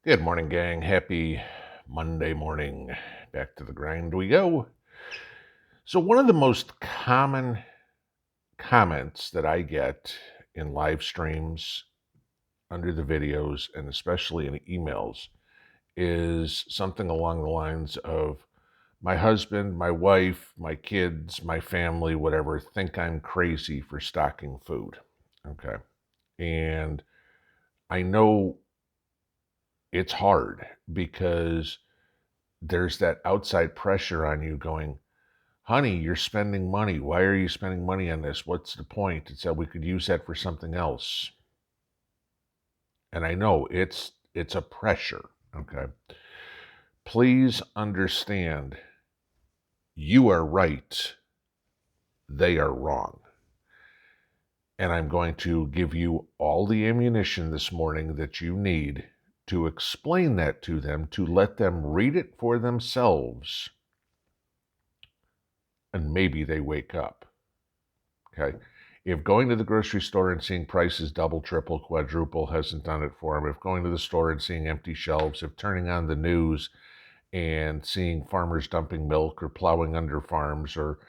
Good morning, gang. Happy Monday morning. Back to the grind we go. So, one of the most common comments that I get in live streams, under the videos, and especially in emails is something along the lines of my husband, my wife, my kids, my family, whatever, think I'm crazy for stocking food. Okay. And I know it's hard because there's that outside pressure on you going, honey, you're spending money. Why are you spending money on this? What's the point? It's that we could use that for something else. And I know it's a pressure, okay? Please understand you are right. They are wrong. And I'm going to give you all the ammunition this morning that you need to explain that to them, to let them read it for themselves, and maybe they wake up. Okay. If going to the grocery store and seeing prices double, triple, quadruple hasn't done it for them, if going to the store and seeing empty shelves, if turning on the news and seeing farmers dumping milk or plowing under farms, or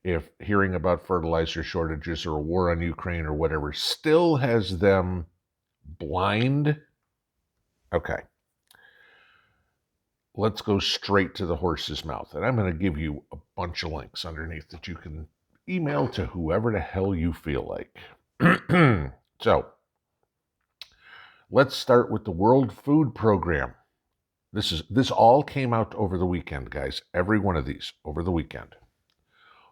if hearing about fertilizer shortages or a war on Ukraine or whatever still has them blind, okay, let's go straight to the horse's mouth. And I'm going to give you a bunch of links underneath that you can email to whoever the hell you feel like. So, let's start with the World Food Program. This all came out over the weekend, guys. Every one of these over the weekend.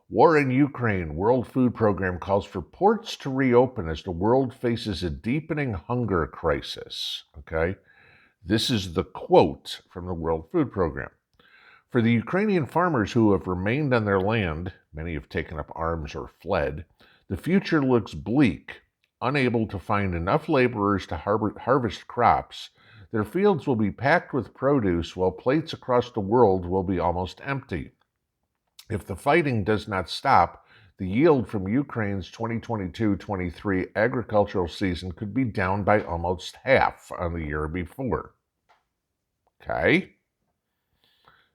War in Ukraine, World Food Program calls for ports to reopen as the world faces a deepening hunger crisis. Okay? This is the quote from the World Food Program. For the Ukrainian farmers who have remained on their land, many have taken up arms or fled, the future looks bleak. Unable to find enough laborers to harvest crops, their fields will be packed with produce while plates across the world will be almost empty. If the fighting does not stop, the yield from Ukraine's 2022-23 agricultural season could be down by almost half on the year before. Okay?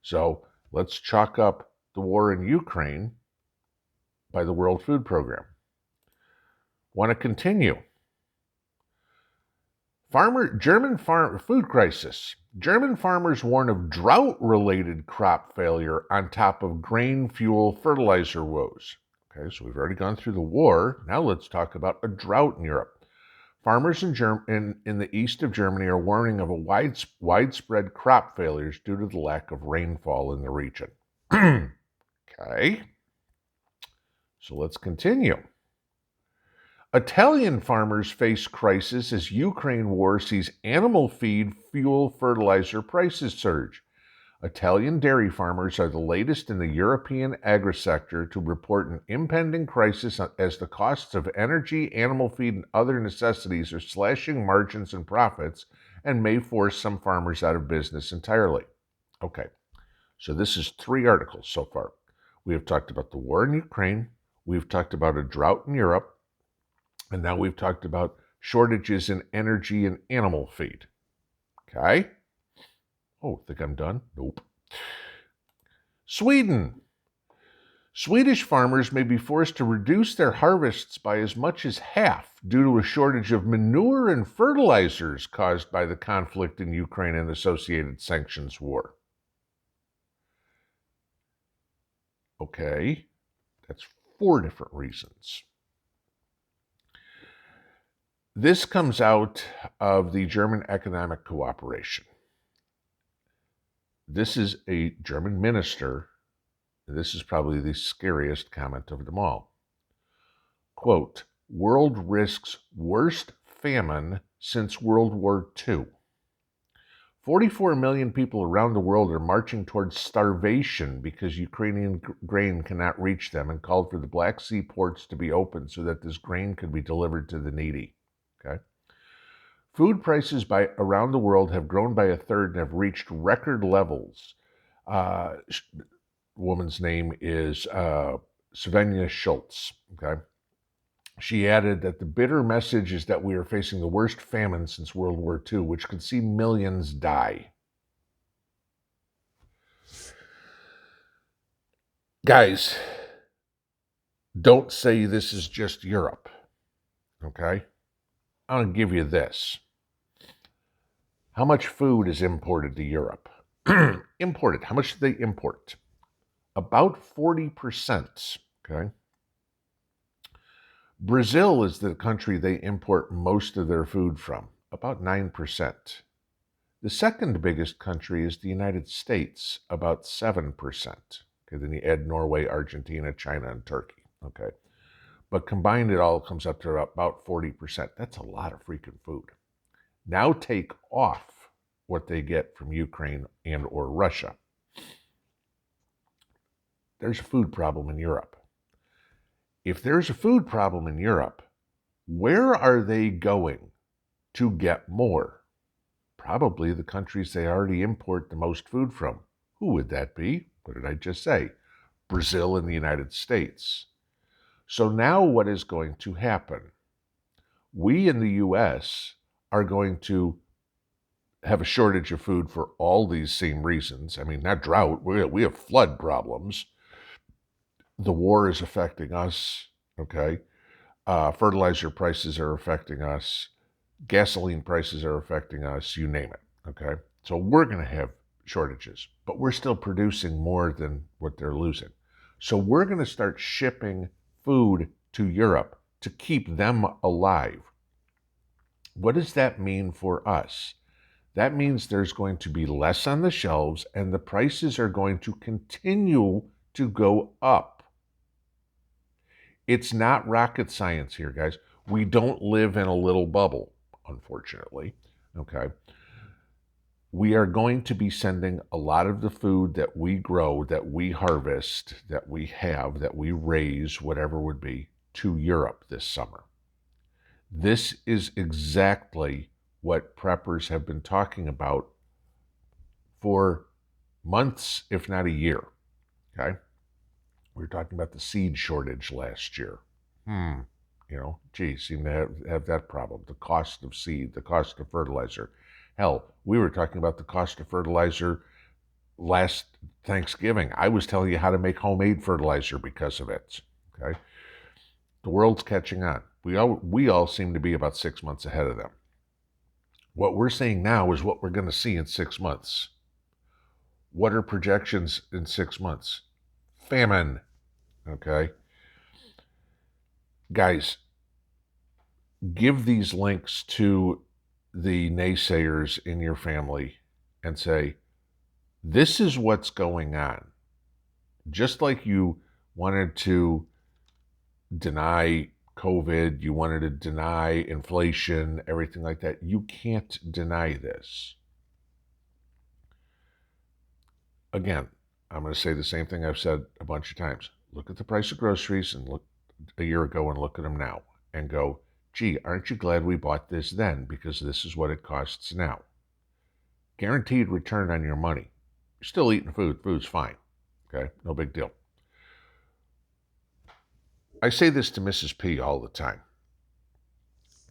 So let's chalk up the war in Ukraine by the World Food Program. Want to continue? German food crisis. German farmers warn of drought-related crop failure on top of grain fuel fertilizer woes. Okay, so we've already gone through the war. Now let's talk about a drought in Europe. Farmers in the east of Germany are warning of a widespread crop failures due to the lack of rainfall in the region. Okay, so let's continue. Italian farmers face crisis as Ukraine war sees animal feed, fuel, fertilizer prices surge. Italian dairy farmers are the latest in the European agri-sector to report an impending crisis as the costs of energy, animal feed, and other necessities are slashing margins and profits and may force some farmers out of business entirely. Okay, so this is 3 articles so far. We have talked about the war in Ukraine, we've talked about a drought in Europe, and now we've talked about shortages in energy and animal feed. Okay? Oh, think I'm done? Nope. Sweden. Swedish farmers may be forced to reduce their harvests by as much as half due to a shortage of manure and fertilizers caused by the conflict in Ukraine and associated sanctions war. Okay, that's 4 different reasons. This comes out of the German Economic Cooperation. This is a German minister. This is probably the scariest comment of them all. Quote, world risks worst famine since World War II. 44 million people around the world are marching towards starvation because Ukrainian grain cannot reach them, and called for the Black Sea ports to be opened so that this grain could be delivered to the needy. Okay. Food prices around the world have grown by 1/3 and have reached record levels. Woman's name is Svenja Schultz. Okay, She added that the bitter message is that we are facing the worst famine since World War II, which could see millions die. Guys, don't say this is just Europe, okay? I'll give you this. How much food is imported to Europe? Imported. How much do they import? About 40%, okay? Brazil is the country they import most of their food from, about 9%. The second biggest country is the United States, about 7%. Okay, then you add Norway, Argentina, China, and Turkey. Okay. But combined, it all comes up to about 40%. That's a lot of freaking food. Now take off what they get from Ukraine and or Russia. There's a food problem in Europe. If there's a food problem in Europe, where are they going to get more? Probably the countries they already import the most food from. Who would that be? What did I just say? Brazil and the United States. So now what is going to happen? We in the U.S. are going to have a shortage of food for all these same reasons. I mean, not drought. We have flood problems. The war is affecting us, okay? Fertilizer prices are affecting us. Gasoline prices are affecting us, you name it, okay? So we're going to have shortages, but we're still producing more than what they're losing. So we're going to start shipping food to Europe to keep them alive. What does that mean for us? That means there's going to be less on the shelves and the prices are going to continue to go up. It's not rocket science here, guys. We don't live in a little bubble, unfortunately, okay? We are going to be sending a lot of the food that we grow, that we harvest, that we have, that we raise, whatever would be, to Europe this summer. This is exactly what preppers have been talking about for months, if not a year, okay? We were talking about the seed shortage last year. Seem to have that problem. The cost of seed, the cost of fertilizer. Hell, we were talking about the cost of fertilizer last Thanksgiving. I was telling you how to make homemade fertilizer because of it, okay? The world's catching on. We all seem to be about 6 months ahead of them. What we're seeing now is what we're going to see in 6 months. What are projections in 6 months? Famine, okay? Guys, give these links to the naysayers in your family and say, this is what's going on. Just like you wanted to deny COVID, you wanted to deny inflation, everything like that, you can't deny this. Again, I'm going to say the same thing I've said a bunch of times. Look at the price of groceries and look a year ago and look at them now and go, gee, aren't you glad we bought this then? Because this is what it costs now. Guaranteed return on your money. You're still eating food. Food's fine. Okay? No big deal. I say this to Mrs. P all the time.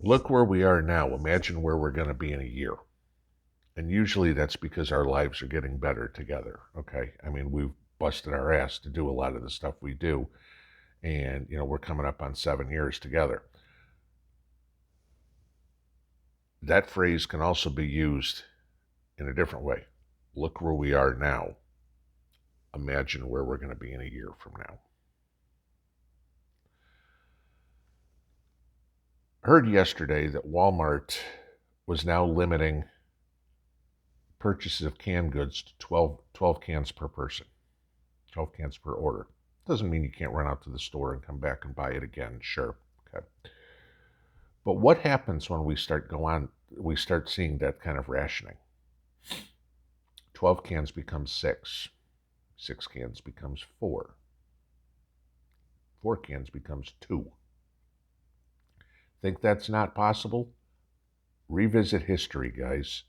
Look where we are now. Imagine where we're going to be in a year. And usually that's because our lives are getting better together. Okay? I mean, we've busted our ass to do a lot of the stuff we do. And, we're coming up on 7 years together. That phrase can also be used in a different way. Look where we are now. Imagine where we're going to be in a year from now. Heard yesterday that Walmart was now limiting purchases of canned goods to 12 cans per person, 12 cans per order. Doesn't mean you can't run out to the store and come back and buy it again, sure. Okay. But what happens when we start seeing that kind of rationing? 12 cans becomes 6. 6 cans becomes 4. 4 cans becomes 2. Think that's not possible? Revisit history, guys.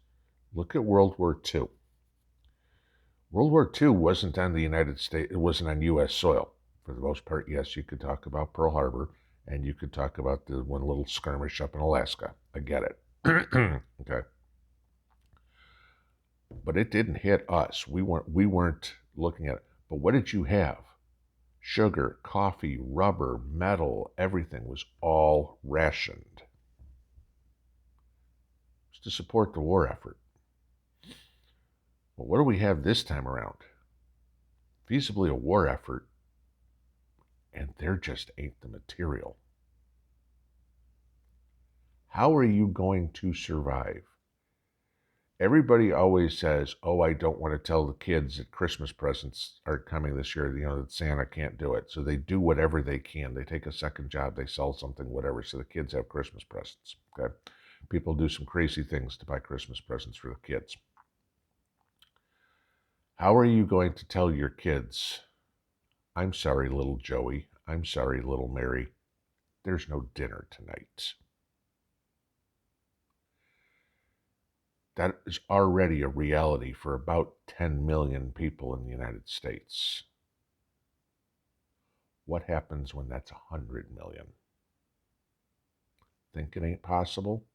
Look at World War II. World War II wasn't on the United States, it wasn't on U.S. soil. For the most part, yes, you could talk about Pearl Harbor And you could talk about the one little skirmish up in Alaska. I get it. Okay. But it didn't hit us. We weren't looking at it. But what did you have? Sugar, coffee, rubber, metal, everything was all rationed. It's to support the war effort. Well, what do we have this time around? Feasibly a war effort, and there just ain't the material. How are you going to survive? Everybody always says, oh, I don't want to tell the kids that Christmas presents are coming this year, that Santa can't do it. So they do whatever they can. They take a second job, they sell something, whatever, so the kids have Christmas presents. Okay? People do some crazy things to buy Christmas presents for the kids. How are you going to tell your kids, I'm sorry, little Joey, I'm sorry, little Mary, there's no dinner tonight? That is already a reality for about 10 million people in the United States. What happens when that's 100 million? Think it ain't possible?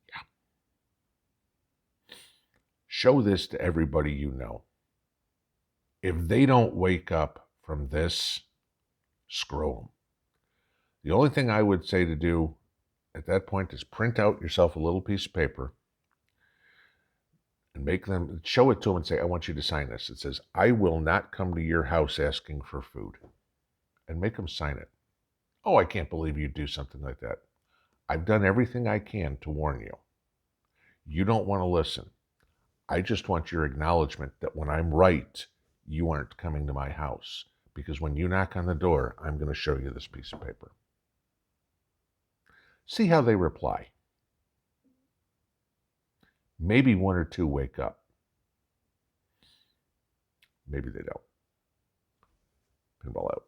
Yeah. Show this to everybody you know. If they don't wake up from this, screw them. The only thing I would say to do at that point is print out yourself a little piece of paper and show it to them and say, I want you to sign this. It says, I will not come to your house asking for food. And make them sign it. Oh, I can't believe you'd do something like that. I've done everything I can to warn you. You don't want to listen. I just want your acknowledgement that when I'm right, you aren't coming to my house. Because when you knock on the door, I'm going to show you this piece of paper. See how they reply. Maybe one or two wake up. Maybe they don't. Pinball out.